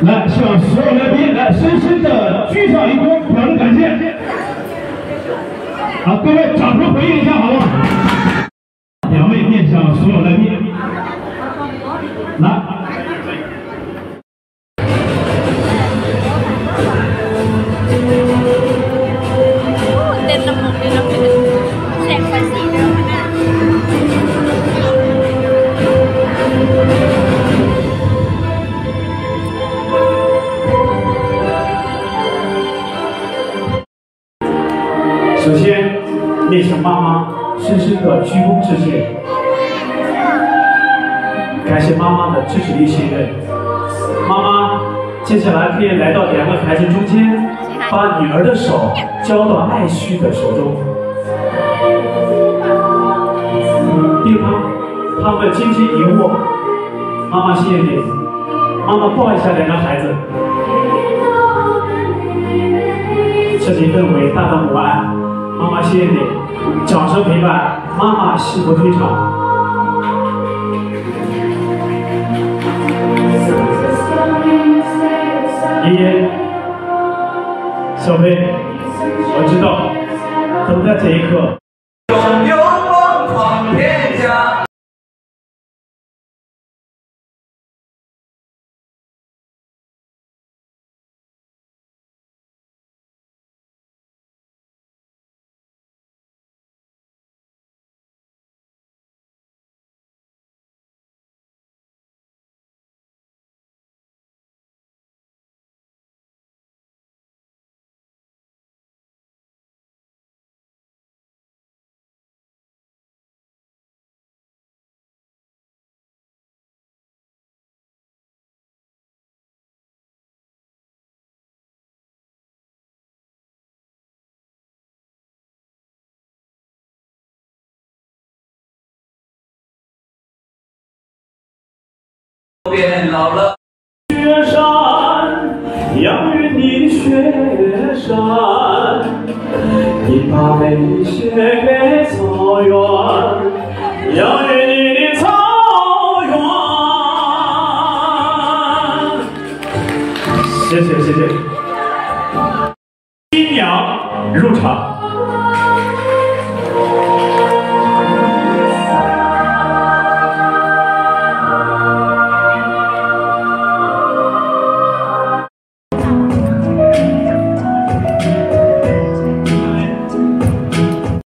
来，向所有来宾来深深的鞠上一躬，表示感谢。好，各位掌声回应一下，好不好？两位面向所有来宾，来。首先，面向妈妈深深的鞠躬致谢，感谢妈妈的支持与信任。妈妈，接下来可以来到两个孩子中间，把女儿的手交到爱旭的手中，并他们紧紧一握。妈妈，谢谢你。妈妈抱一下两个孩子，这是一份伟大的母爱。妈妈，谢谢你，掌声陪伴，妈妈幸福推场。爷爷，小飞，我知道，等待这一刻。拥有光闯天下。变老了，雪山，养育你的雪山，你把美雪给草原，养育你的草原。谢谢谢谢。新娘入场。